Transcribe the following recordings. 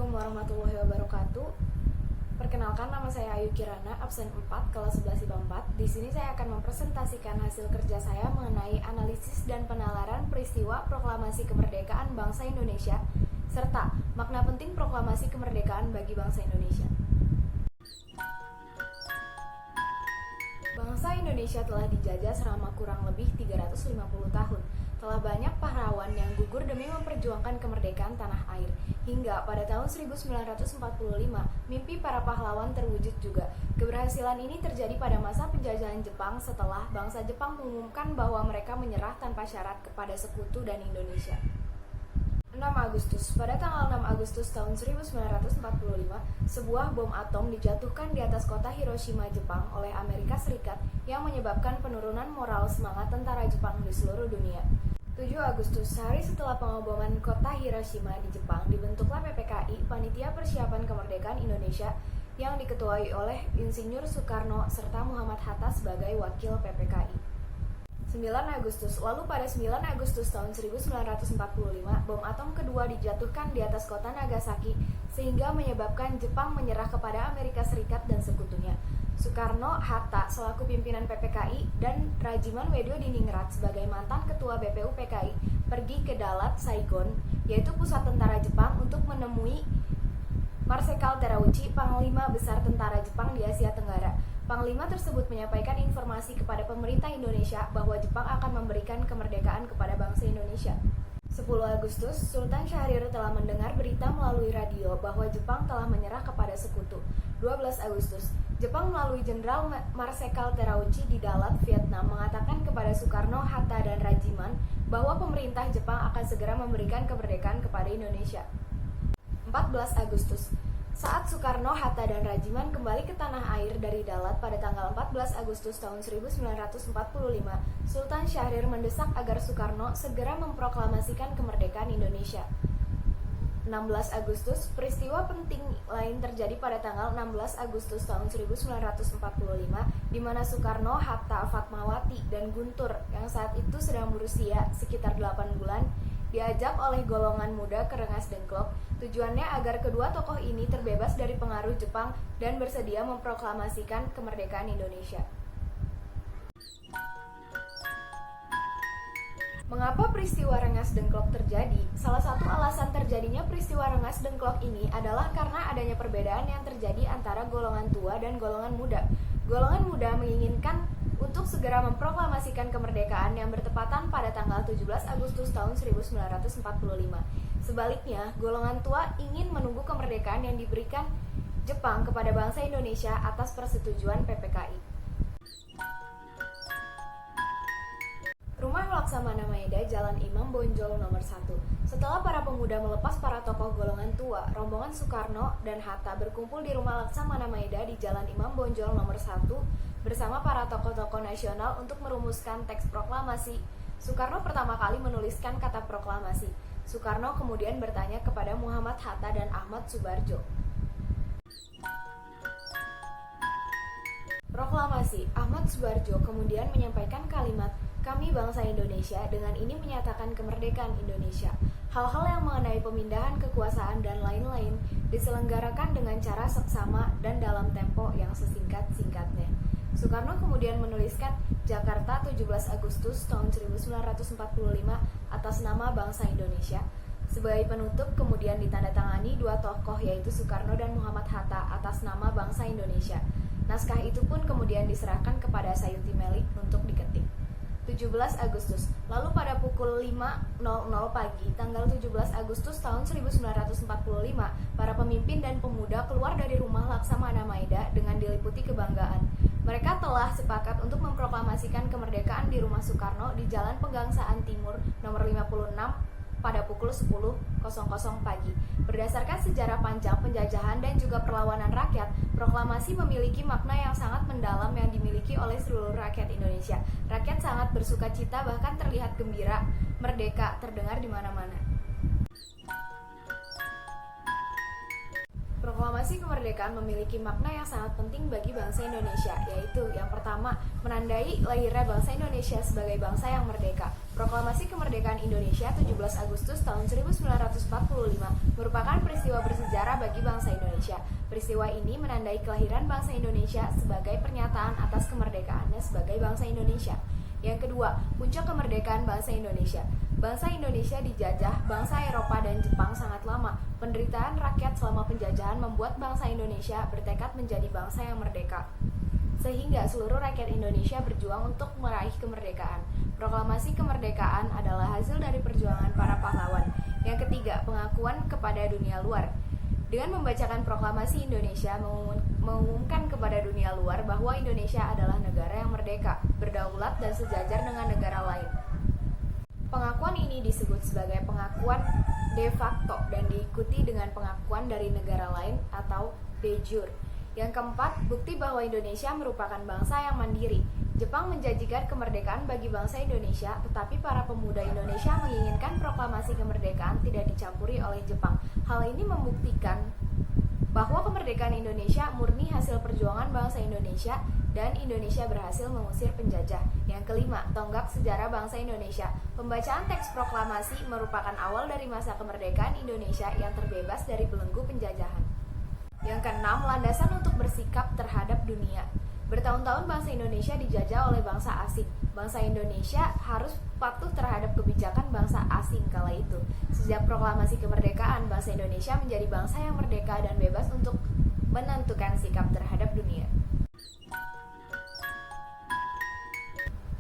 Assalamualaikum warahmatullahi wabarakatuh. Perkenalkan, nama saya Ayu Kirana, absen 4, kelas 11 IPA 4. Di sini saya akan mempresentasikan hasil kerja saya mengenai analisis dan penalaran peristiwa Proklamasi Kemerdekaan Bangsa Indonesia serta makna penting Proklamasi Kemerdekaan bagi bangsa Indonesia. Bangsa Indonesia telah dijajah selama kurang lebih 350 tahun. Telah banyak pahlawan yang gugur demi memperjuangkan kemerdekaan tanah air. Hingga pada tahun 1945, mimpi para pahlawan terwujud juga. Keberhasilan ini terjadi pada masa penjajahan Jepang setelah bangsa Jepang mengumumkan bahwa mereka menyerah tanpa syarat kepada sekutu dan Indonesia. 6 Agustus. Pada tanggal 6 Agustus tahun 1945, sebuah bom atom dijatuhkan di atas kota Hiroshima, Jepang oleh Amerika Serikat yang menyebabkan penurunan moral semangat tentara Jepang di seluruh dunia. 7 Agustus, sehari setelah pengeboman kota Hiroshima di Jepang, dibentuklah PPKI, Panitia Persiapan Kemerdekaan Indonesia, yang diketuai oleh Insinyur Soekarno serta Muhammad Hatta sebagai wakil PPKI. 9 Agustus, lalu pada 9 Agustus tahun 1945, bom atom kedua dijatuhkan di atas kota Nagasaki sehingga menyebabkan Jepang menyerah kepada Amerika Serikat dan sekutunya. Soekarno, Hatta selaku pimpinan PPKI dan Rajiman Weddiodiningrat sebagai mantan ketua BPUPKI pergi ke Dalat, Saigon, yaitu pusat tentara Jepang untuk menemui Marsekal Terauchi, Panglima Besar Tentara Jepang di Asia Tenggara. Panglima tersebut menyampaikan informasi kepada pemerintah Indonesia bahwa Jepang akan memberikan kemerdekaan kepada bangsa Indonesia. 10 Agustus, Sultan Syahrir telah mendengar berita melalui radio bahwa Jepang telah menyerah kepada sekutu. 12 Agustus, Jepang melalui Jenderal Marsekal Terauchi di Dalat, Vietnam mengatakan kepada Soekarno, Hatta, dan Rajiman bahwa pemerintah Jepang akan segera memberikan kemerdekaan kepada Indonesia. 14 Agustus, saat Soekarno, Hatta, dan Rajiman kembali ke tanah air dari Dalat pada tanggal 14 Agustus tahun 1945, Sultan Syahrir mendesak agar Soekarno segera memproklamasikan kemerdekaan Indonesia. 16 Agustus, peristiwa penting lain terjadi pada tanggal 16 Agustus tahun 1945, di mana Soekarno, Hatta, Fatmawati, dan Guntur yang saat itu sedang berusia sekitar 8 bulan, diajak oleh golongan muda ke Rengas Dengklok. Tujuannya agar kedua tokoh ini terbebas dari pengaruh Jepang dan bersedia memproklamasikan kemerdekaan Indonesia. Mengapa peristiwa Rengas Dengklok terjadi? Salah satu alasan terjadinya peristiwa Rengas Dengklok ini adalah karena adanya perbedaan yang terjadi antara golongan tua dan golongan muda. Golongan muda menginginkan untuk segera memproklamasikan kemerdekaan yang bertepatan pada tanggal 17 Agustus tahun 1945. Sebaliknya, golongan tua ingin menunggu kemerdekaan yang diberikan Jepang kepada bangsa Indonesia atas persetujuan PPKI. Rumah Laksamana Maeda, Jalan Imam Bonjol nomor 1. Setelah para pemuda melepas para tokoh golongan tua, rombongan Soekarno dan Hatta berkumpul di Rumah Laksamana Maeda di Jalan Imam Bonjol nomor 1 bersama para tokoh-tokoh nasional untuk merumuskan teks proklamasi. Soekarno pertama kali menuliskan kata proklamasi. Soekarno kemudian bertanya kepada Muhammad Hatta dan Ahmad Subarjo. Proklamasi. Ahmad Subarjo kemudian menyampaikan kalimat, "Kami bangsa Indonesia dengan ini menyatakan kemerdekaan Indonesia. Hal-hal yang mengenai pemindahan kekuasaan dan lain-lain diselenggarakan dengan cara seksama dan dalam tempo yang sesingkat-singkatnya." Soekarno kemudian menuliskan Jakarta 17 Agustus tahun 1945 atas nama bangsa Indonesia. Sebagai penutup kemudian ditandatangani dua tokoh yaitu Soekarno dan Muhammad Hatta atas nama bangsa Indonesia. Naskah itu pun kemudian diserahkan kepada Sayuti Melik untuk diketik. 17 Agustus. Lalu pada pukul 5.00 pagi, tanggal 17 Agustus tahun 1945, para pemimpin dan pemuda keluar dari Rumah Laksamana Maeda dengan diliputi kebanggaan. Mereka telah sepakat untuk memproklamasikan kemerdekaan di Rumah Soekarno di Jalan Pegangsaan Timur nomor 56 pada pukul 10.00 pagi. Berdasarkan sejarah panjang penjajahan dan juga perlawanan rakyat, proklamasi memiliki makna yang sangat mendalam yang dimiliki oleh seluruh rakyat Indonesia. Rakyat sangat bersuka cita, bahkan terlihat gembira, merdeka terdengar di mana-mana. Proklamasi kemerdekaan memiliki makna yang sangat penting bagi bangsa Indonesia, yaitu yang pertama, menandai lahirnya bangsa Indonesia sebagai bangsa yang merdeka. Proklamasi kemerdekaan Indonesia 17 Agustus tahun 1945 merupakan peristiwa bersejarah bagi bangsa Indonesia. Peristiwa ini menandai kelahiran bangsa Indonesia sebagai pernyataan atas kemerdekaannya sebagai bangsa Indonesia. Yang kedua, puncak kemerdekaan bangsa Indonesia. Bangsa Indonesia dijajah bangsa Eropa dan Jepang sangat lama. Penderitaan rakyat selama penjajahan membuat bangsa Indonesia bertekad menjadi bangsa yang merdeka. Sehingga seluruh rakyat Indonesia berjuang untuk meraih kemerdekaan. Proklamasi kemerdekaan adalah hasil dari perjuangan para pahlawan. Yang ketiga, pengakuan kepada dunia luar. Dengan membacakan proklamasi Indonesia mengumumkan kepada dunia luar bahwa Indonesia adalah negara yang merdeka, berdaulat dan sejajar dengan negara lain. Pengakuan ini disebut sebagai pengakuan de facto dan diikuti dengan pengakuan dari negara lain atau de jure. Yang keempat, bukti bahwa Indonesia merupakan bangsa yang mandiri. Jepang menjanjikan kemerdekaan bagi bangsa Indonesia, tetapi para pemuda Indonesia menginginkan proklamasi kemerdekaan tidak dicampuri oleh Jepang. Hal ini membuktikan bahwa kemerdekaan Indonesia murni hasil perjuangan bangsa Indonesia dan Indonesia berhasil mengusir penjajah. Yang kelima, tonggak sejarah bangsa Indonesia. Pembacaan teks proklamasi merupakan awal dari masa kemerdekaan Indonesia yang terbebas dari belenggu penjajahan. Yang keenam, landasan untuk bersikap terhadap dunia. Bertahun-tahun bangsa Indonesia dijajah oleh bangsa asing. Bangsa Indonesia harus patuh terhadap kebijakan bangsa asing kala itu. Sejak proklamasi kemerdekaan, bangsa Indonesia menjadi bangsa yang merdeka dan bebas untuk menentukan sikap terhadap dunia.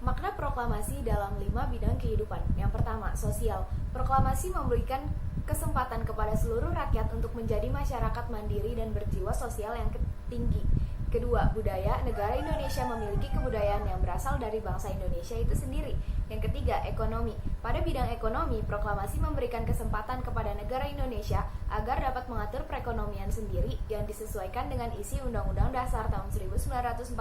Makna proklamasi dalam 5 bidang kehidupan. Yang pertama, sosial. Proklamasi memberikan kesempatan kepada seluruh rakyat untuk menjadi masyarakat mandiri dan berjiwa sosial yang tinggi. Kedua, budaya. Negara Indonesia memiliki kebudayaan yang berasal dari bangsa Indonesia itu sendiri. Yang ketiga, ekonomi. Pada bidang ekonomi, proklamasi memberikan kesempatan kepada negara Indonesia agar dapat mengatur perekonomian sendiri yang disesuaikan dengan isi Undang-Undang Dasar tahun 1945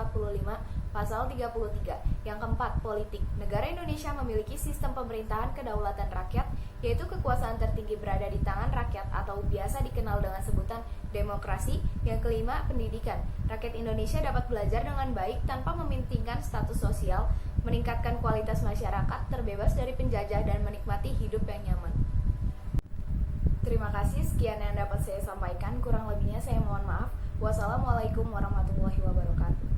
Pasal 33. Yang keempat, politik. Negara Indonesia memiliki sistem pemerintahan kedaulatan rakyat, yaitu kekuasaan tertinggi berada di tangan rakyat atau biasa dikenal dengan sebutan demokrasi. Yang kelima, pendidikan. Rakyat Indonesia dapat belajar dengan baik tanpa mementingkan status sosial, meningkatkan kualitas masyarakat, terbebas dari penjajah dan menikmati hidup yang nyaman. Terima kasih, sekian yang dapat saya sampaikan. Kurang lebihnya saya mohon maaf. Wassalamualaikum warahmatullahi wabarakatuh.